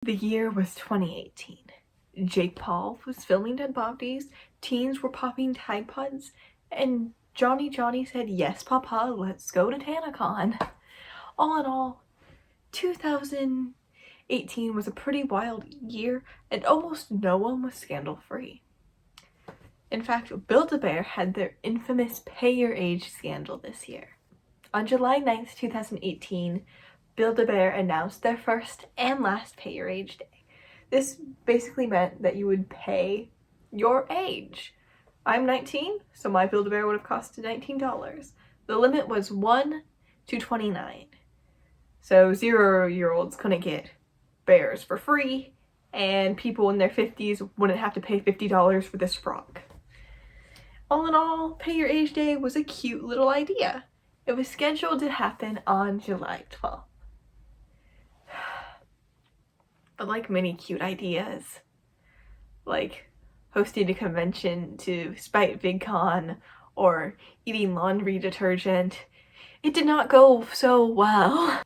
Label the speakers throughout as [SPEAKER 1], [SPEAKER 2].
[SPEAKER 1] The year was 2018. Jake Paul was filming dead bodies, teens were popping Tide Pods, and Johnny said, "Yes, Papa, let's go to TanaCon." All in all, 2018 was a pretty wild year, and almost no one was scandal-free. In fact, Build-A-Bear had their infamous Pay Your Age scandal this year. On July 9th, 2018, Build-A-Bear announced their first and last Pay Your Age Day. This basically meant that you would pay your age. I'm 19, so my Build-A-Bear would have costed $19. The limit was 1 to 29. So 0-year-olds couldn't get bears for free, and people in their 50s wouldn't have to pay $50 for this frog. All in all, Pay Your Age Day was a cute little idea. It was scheduled to happen on July 12th. But like many cute ideas, like hosting a convention to spite VidCon or eating laundry detergent, it did not go so well.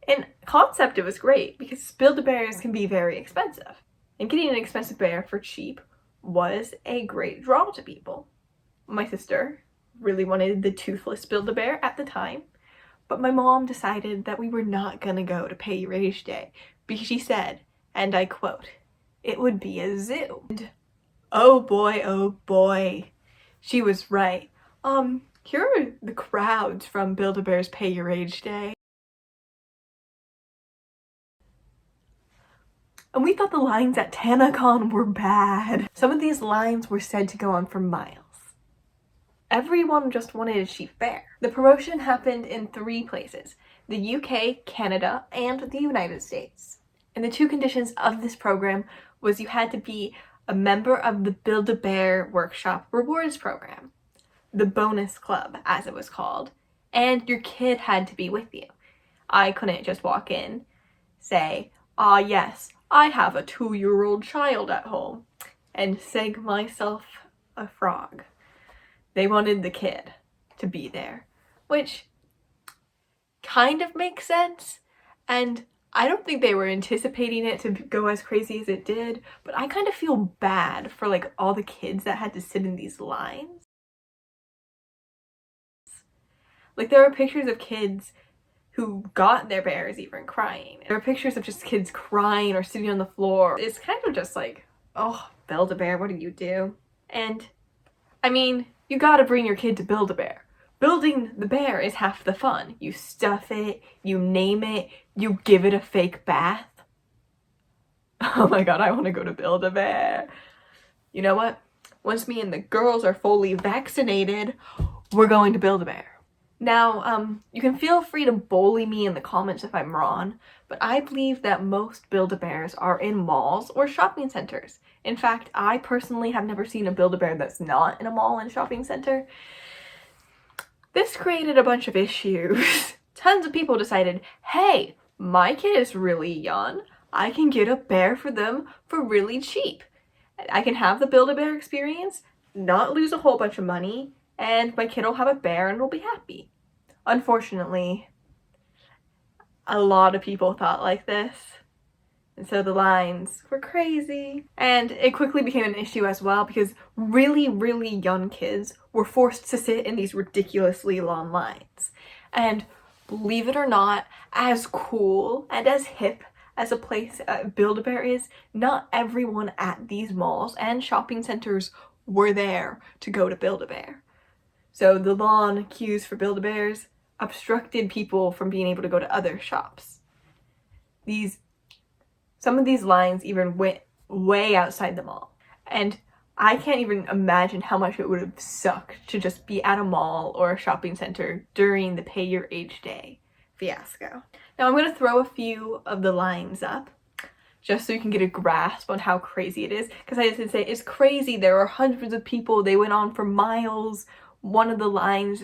[SPEAKER 1] In concept, it was great because Build-A-Bears can be very expensive, and getting an expensive bear for cheap was a great draw to people. My sister really wanted the toothless Build-A-Bear at the time, but my mom decided that we were not gonna go to Pay Your Age Day because she said, and I quote, "It would be a zoo." And oh boy, she was right. Here are the crowds from Build-A-Bear's Pay Your Age Day. And we thought the lines at TanaCon were bad. Some of these lines were said to go on for miles. Everyone just wanted a cheap bear. The promotion happened in 3 places: the UK, Canada, and the United States. And the 2 conditions of this program was you had to be a member of the Build-A-Bear Workshop Rewards Program, the bonus club as it was called, and your kid had to be with you. I couldn't just walk in, say, "Ah yes, I have a 2-year-old child at home," and sing myself a frog. They wanted the kid to be there, which kind of makes sense, and I don't think they were anticipating it to go as crazy as it did, but I kind of feel bad for like all the kids that had to sit in these lines. Like there are pictures of kids who got their bears even crying. There are pictures of just kids crying or sitting on the floor. It's kind of just like, oh, Build-A-Bear, what do you do? And I mean, you gotta bring your kid to Build-A-Bear. Building the bear is half the fun. You stuff it, you name it, you give it a fake bath. Oh my god, I want to go to Build-A-Bear. You know what? Once me and the girls are fully vaccinated, we're going to Build-A-Bear. Now, you can feel free to bully me in the comments if I'm wrong, but I believe that most Build-A-Bears are in malls or shopping centers. In fact, I personally have never seen a Build-A-Bear that's not in a mall and shopping center. This created a bunch of issues. Tons of people decided, hey, my kid is really young. I can get a bear for them for really cheap. I can have the Build-A-Bear experience, not lose a whole bunch of money, and my kid will have a bear and will be happy. Unfortunately, a lot of people thought like this, and so the lines were crazy. And it quickly became an issue as well because really young kids were forced to sit in these ridiculously long lines. And believe it or not, as cool and as hip as a place Build-A-Bear is, not everyone at these malls and shopping centers were there to go to Build-A-Bear. So the long queues for Build-A-Bears obstructed people from being able to go to other shops. Some of these lines even went way outside the mall. And I can't even imagine how much it would have sucked to just be at a mall or a shopping center during the Pay Your Age Day fiasco. Now I'm going to throw a few of the lines up just so you can get a grasp on how crazy it is. Because I did say it's crazy. There are hundreds of people. They went on for miles. One of the lines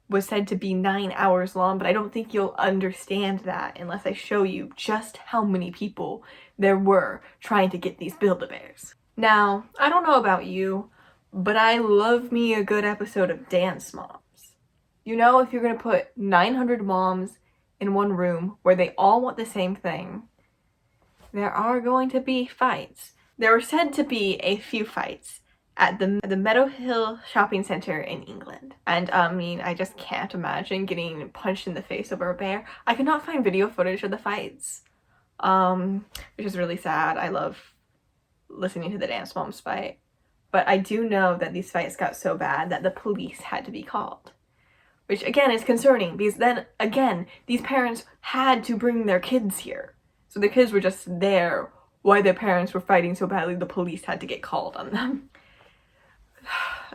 [SPEAKER 1] was said to be 9 hours long, but I don't think you'll understand that unless I show you just how many people there were trying to get these Build-A-Bears. Now, I don't know about you, but I love me a good episode of Dance Moms. You know, if you're gonna put 900 moms in one room where they all want the same thing, there are going to be fights. There were said to be a few fights at the Meadow Hill shopping center in England. And I mean, I just can't imagine getting punched in the face over a bear. I could not find video footage of the fights, which is really sad. I love listening to the Dance Moms fight. But I do know that these fights got so bad that the police had to be called. Which again is concerning, because then again, these parents had to bring their kids here. So their kids were just there while their parents were fighting so badly the police had to get called on them.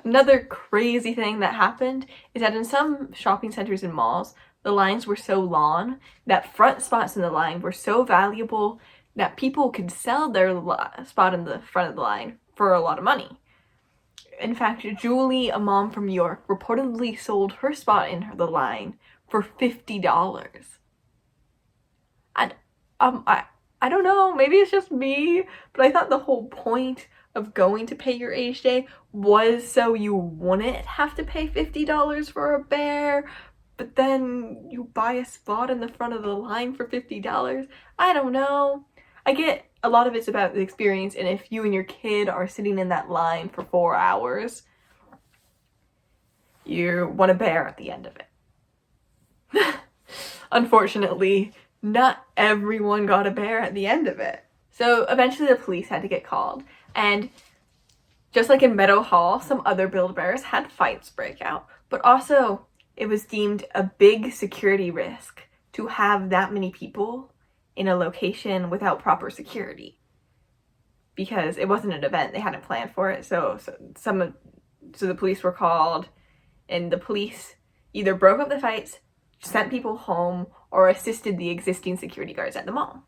[SPEAKER 1] Another crazy thing that happened is that in some shopping centers and malls, the lines were so long that front spots in the line were so valuable that people could sell their spot in the front of the line for a lot of money. In fact, Julie, a mom from York, reportedly sold her spot in the line for $50. I don't know, maybe it's just me, but I thought the whole point of going to pay your age day was so you wouldn't have to pay $50 for a bear, but then you buy a spot in the front of the line for $50. I don't know. I get a lot of it's about the experience, and if you and your kid are sitting in that line for 4 hours, you want a bear at the end of it. Unfortunately, not everyone got a bear at the end of it. So eventually the police had to get called, and just like in Meadow Hall, some other Build-A-Bears had fights break out, but also it was deemed a big security risk to have that many people in a location without proper security, because it wasn't an event, they hadn't planned for it. So the police were called, and the police either broke up the fights, sent people home, or assisted the existing security guards at the mall.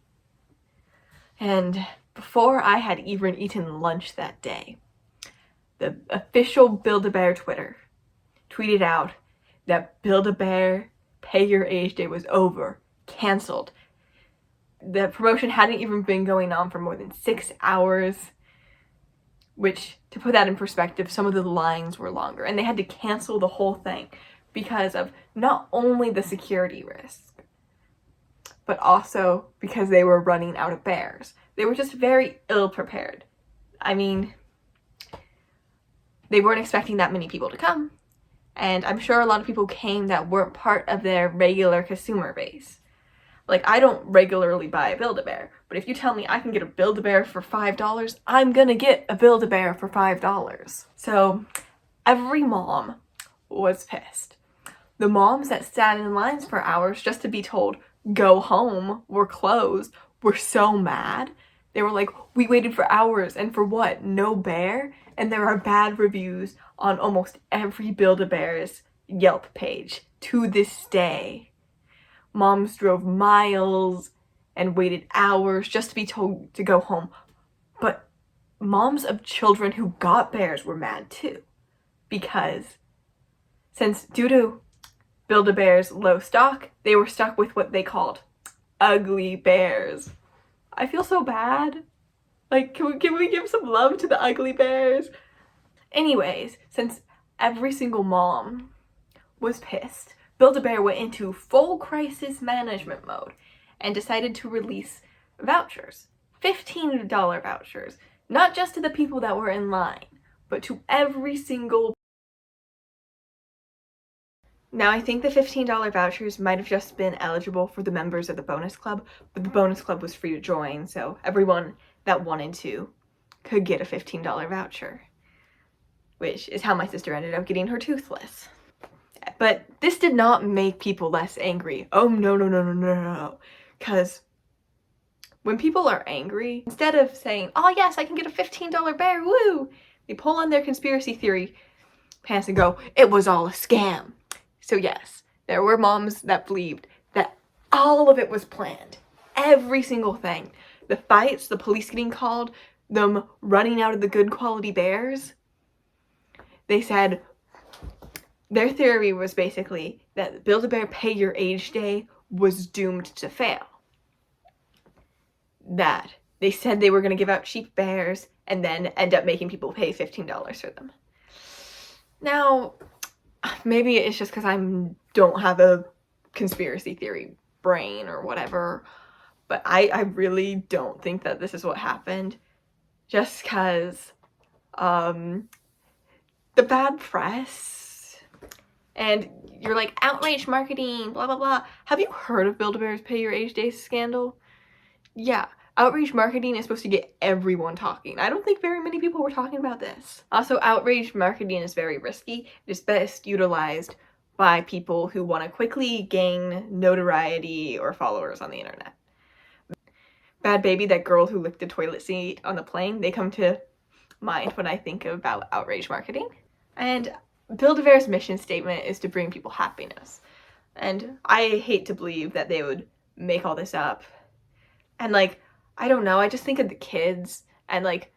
[SPEAKER 1] And before I had even eaten lunch that day, the official Build-A-Bear Twitter tweeted out that Build-A-Bear Pay Your Age Day was over, canceled. The promotion hadn't even been going on for more than 6 hours, which, to put that in perspective, some of the lines were longer, and they had to cancel the whole thing because of not only the security risk, but also because they were running out of bears. They were just very ill prepared. I mean, they weren't expecting that many people to come, and I'm sure a lot of people came that weren't part of their regular consumer base. Like, I don't regularly buy a Build-A-Bear, but if you tell me I can get a Build-A-Bear for $5, I'm gonna get a Build-A-Bear for $5. So every mom was pissed. The moms that sat in lines for hours just to be told, go home, we're closed, were so mad. They were like, we waited for hours, and for what? No bear? And there are bad reviews on almost every Build-A-Bear's Yelp page to this day. Moms drove miles and waited hours just to be told to go home. But moms of children who got bears were mad too, because since due to Build-A-Bear's low stock, they were stuck with what they called ugly bears. I feel so bad. Like, can we give some love to the ugly bears? Anyways, since every single mom was pissed, Build-A-Bear went into full crisis management mode and decided to release vouchers, $15 vouchers, not just to the people that were in line, but to every single. Now, I think the $15 vouchers might have just been eligible for the members of the bonus club, but the bonus club was free to join, so everyone that wanted to could get a $15 voucher, which is how my sister ended up getting her toothless. But this did not make people less angry. Oh, no. Because when people are angry, instead of saying, oh yes, I can get a $15 bear, woo, they pull on their conspiracy theory pants and go, it was all a scam. So yes, there were moms that believed that all of it was planned. Every single thing. The fights, the police getting called, them running out of the good quality bears. They said, their theory was basically that Build-A-Bear Pay Your Age Day was doomed to fail. That they said they were going to give out cheap bears and then end up making people pay $15 for them. Now, maybe it's just because I don't have a conspiracy theory brain or whatever, but I really don't think that this is what happened. Just because the bad press, and you're like, outrage marketing, blah blah blah. Have you heard of Build-A-Bear's Pay Your Age Day scandal? Yeah, outrage marketing is supposed to get everyone talking. I don't think very many people were talking about this. Also, outrage marketing is very risky. It is best utilized by people who want to quickly gain notoriety or followers on the internet. Bad Baby, that girl who licked the toilet seat on the plane, they come to mind when I think about outrage marketing. And Build-A-Bear's mission statement is to bring people happiness. And I hate to believe that they would make all this up. And like, I don't know, I just think of the kids, and like,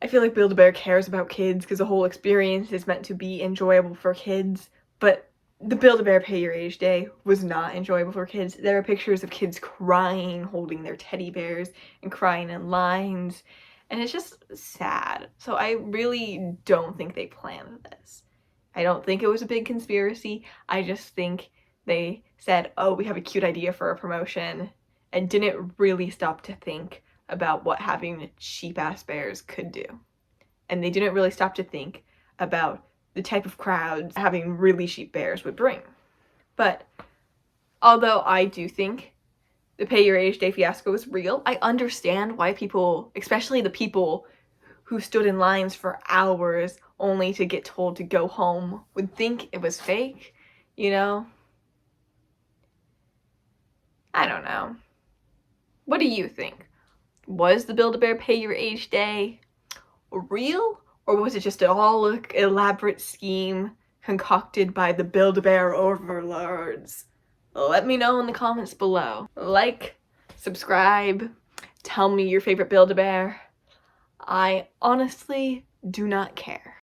[SPEAKER 1] I feel like Build-A-Bear cares about kids because the whole experience is meant to be enjoyable for kids, but the Build-A-Bear Pay Your Age Day was not enjoyable for kids. There are pictures of kids crying, holding their teddy bears, and crying in lines, and it's just sad. So I really don't think they planned this. I don't think it was a big conspiracy. I just think they said, oh, we have a cute idea for a promotion, and didn't really stop to think about what having cheap-ass bears could do. And they didn't really stop to think about the type of crowds having really cheap bears would bring. But although I do think the Pay Your Age Day fiasco is real, I understand why people, especially the people who stood in lines for hours only to get told to go home, would think it was fake, you know? I don't know. What do you think? Was the Build-A-Bear Pay Your Age Day real? Or was it just an all elaborate scheme concocted by the Build-A-Bear overlords? Let me know in the comments below. Like, subscribe, tell me your favorite Build-A-Bear. I honestly do not care.